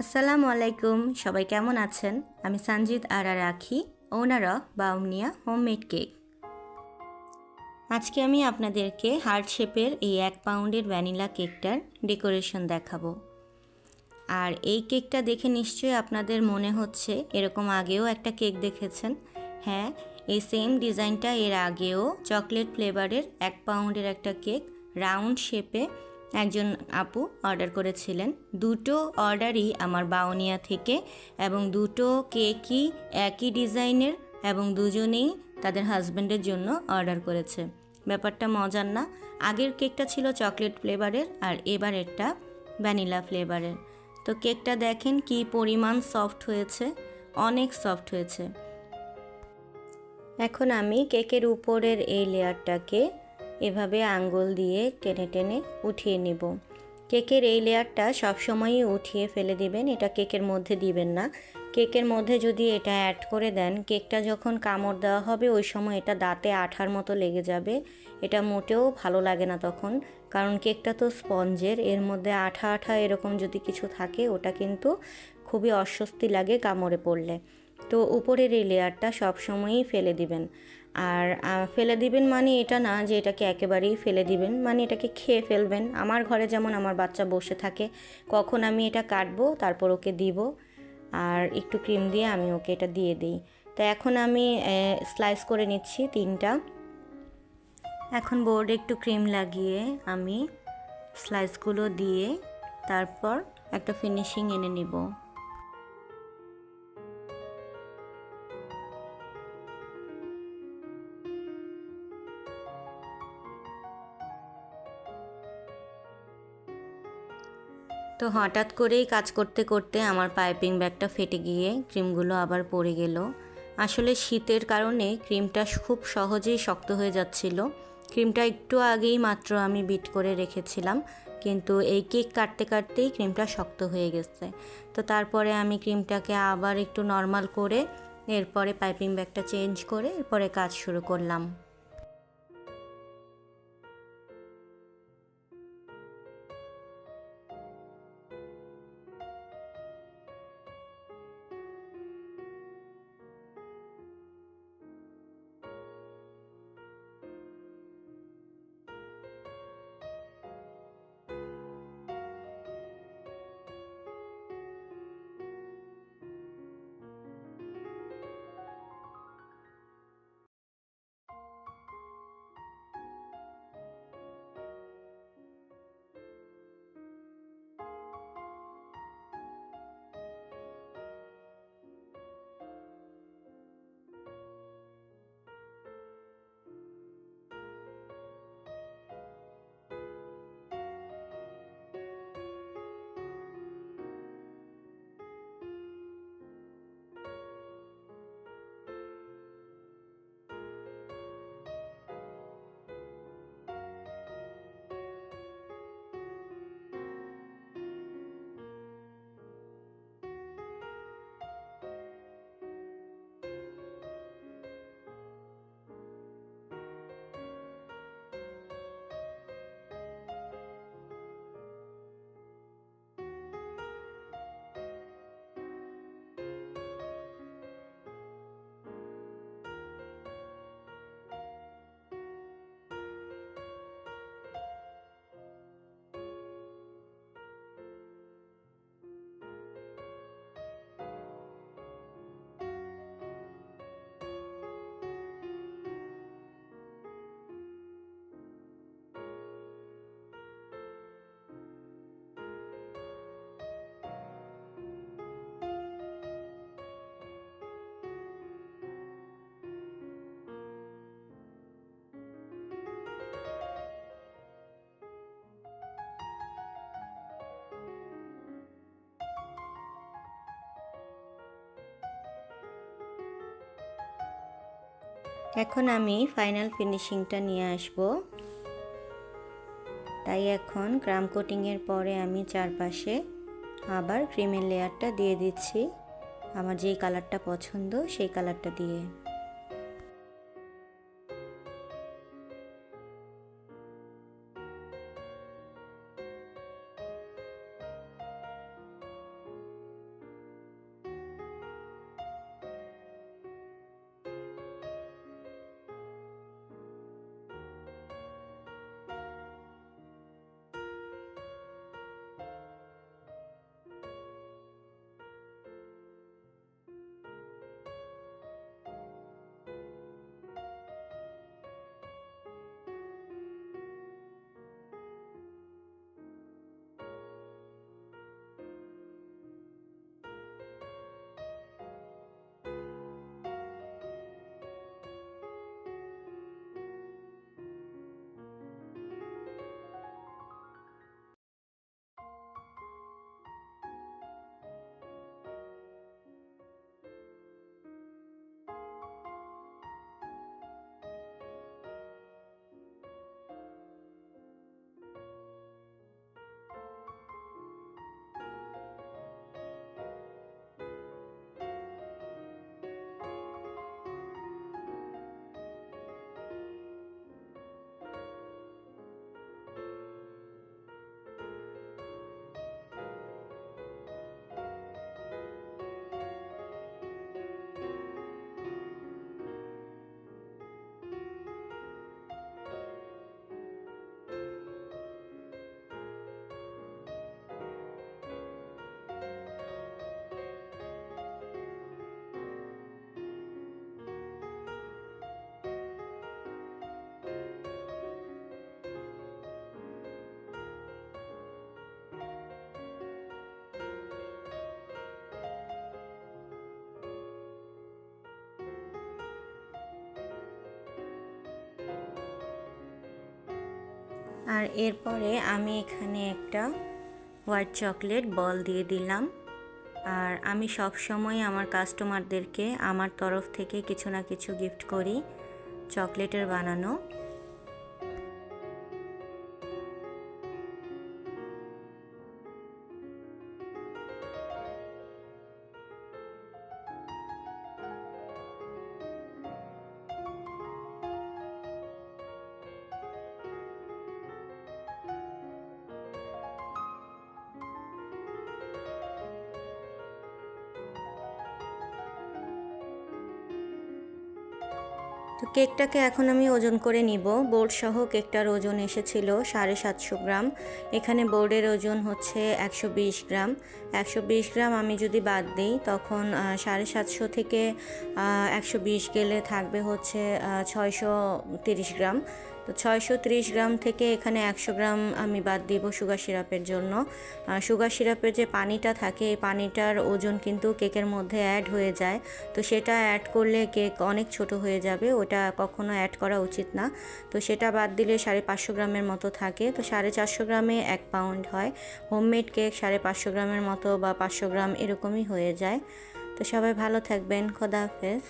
আসসালামু আলাইকুম, সবাই কেমন আছেন? আমি সঞ্জিত আর রাখি, ওনার অফ বাউনিয়া হোমমেড কেক। আজকে আমি আপনাদেরকে হার্ট শেপের এই 1 পাউন্ডের ভ্যানিলা কেকটার ডেকোরেশন দেখাবো। আর এই কেকটা দেখে নিশ্চয়ই আপনাদের মনে হচ্ছে এরকম আগেও একটা কেক দেখেছেন। হ্যাঁ, এই সেম ডিজাইনটা এর আগেও চকলেট ফ্লেভারের 1 পাউন্ডের একটা কেক রাউন্ড শেপে একজন আপু অর্ডার করেছিলেন। দুটো অর্ডারই আমার বাউনিয়া থেকে এবং দুটো কেকই একই ডিজাইনের এবং দুজনেই তাদের হাজব্যান্ডের জন্য অর্ডার করেছে। ব্যাপারটা মজার না? আগের কেকটা ছিল চকলেট ফ্লেভারের আর এবারেরটা ভ্যানিলা ফ্লেভারের। তো কেকটা দেখেন কি পরিমাণ সফট হয়েছে, অনেক সফট হয়েছে। এখন আমি কেকের উপরের এই লেয়ারটাকে এভাবে আঙ্গুল দিয়ে টেনে টেনে উঠিয়ে নেব। কেকের এই লেয়ারটা সবসময়ই উঠিয়ে ফেলে দিবেন, এটা কেকের মধ্যে দিবেন না। কেকের মধ্যে যদি এটা অ্যাড করে দেন, কেকটা যখন কামড় দেওয়া হবে ওই সময় এটা দাঁতে আঠার মতো লেগে যাবে। এটা মোটেও ভালো লাগে না তখন, কারণ কেকটা তো স্পঞ্জের, এর মধ্যে আঠা আঠা এরকম যদি কিছু থাকে ওটা কিন্তু খুবই অস্বস্তি লাগে কামড়ে পড়লে। তো উপরের এই লেয়ারটা সবসময়ই ফেলে দিবেন। আর ফেলে দিবেন মানে এটা না যে এটাকে একেবারেই ফেলে দিবেন, মানে এটাকে খেয়ে ফেলবেন। আমার ঘরে যেমন আমার বাচ্চা বসে থাকে, কখন আমি এটা কাটবো তারপর ওকে দিব, আর একটু ক্রিম দিয়ে আমি ওকে এটা দিয়ে দিই। তো এখন আমি স্লাইস করে নিচ্ছি 3টা। এখন বোর্ডে একটু ক্রিম লাগিয়ে আমি স্লাইসগুলো দিয়ে তারপর একটা ফিনিশিং এনে নিব। তো হঠাৎ করেই কাজ করতে করতে আমার পাইপিং ব্যাগটা ফেটে গিয়ে ক্রিমগুলো আবার পড়ে গেল। আসলে শীতের কারণে ক্রিমটা খুব সহজেই শক্ত হয়ে যাচ্ছিল। ক্রিমটা একটু আগেই মাত্র আমি বিট করে রেখেছিলাম, কিন্তু এই কেক কাটতে কাটতেই ক্রিমটা শক্ত হয়ে গেছে। তো তারপরে আমি ক্রিমটাকে আবার একটু নর্মাল করে এরপরে পাইপিং ব্যাগটা চেঞ্জ করে এরপরে কাজ শুরু করলাম। এখন আমি ফাইনাল ফিনিশিংটা নিয়ে আসব। তাই এখন ক্রাম কোটিংয়ের পরে আমি চারপাশে আবার ক্রিমের লেয়ারটা দিয়ে দিচ্ছি, আমার যেই কালারটা পছন্দ সেই কালারটা দিয়ে। আর এরপরে আমি এখানে একটা হোয়াইট চকলেট বল দিয়ে দিলাম। আর আমি সব সময় আমার কাস্টমারদেরকে আমার তরফ থেকে কিছু না কিছু গিফট করি চকলেটের বানানো। তো কেকটাকে এখন আমি ওজন করে নিব। বোর্ড সহ কেকটার ওজন এসেছিল 750 গ্রাম। এখানে বোর্ডের ওজন হচ্ছে 120 গ্রাম। 120 গ্রাম আমি যদি বাদ দিই তখন 750 থেকে 120 গেলে থাকবে হচ্ছে 630 গ্রাম। তো 630 গ্রাম থেকে এখানে 100 গ্রাম আমি বাদ দিব সুগার সিরাপের জন্য। সুগার সিরাপের যে পানিটা থাকে এই পানিটার ওজন কিন্তু কেকের মধ্যে অ্যাড হয়ে যায়। তো সেটা অ্যাড করলে কেক অনেক ছোট হয়ে যাবে, ওটা কখনো অ্যাড করা উচিত না। তো সেটা বাদ দিলে 550 গ্রামের মতো থাকে। তো 450 গ্রামে 1 পাউন্ড হয়। হোমমেড কেক 550 গ্রামের মতো বা 500 গ্রাম এরকমই হয়ে যায়। তো সবাই ভালো থাকবেন। খোদা হাফেজ।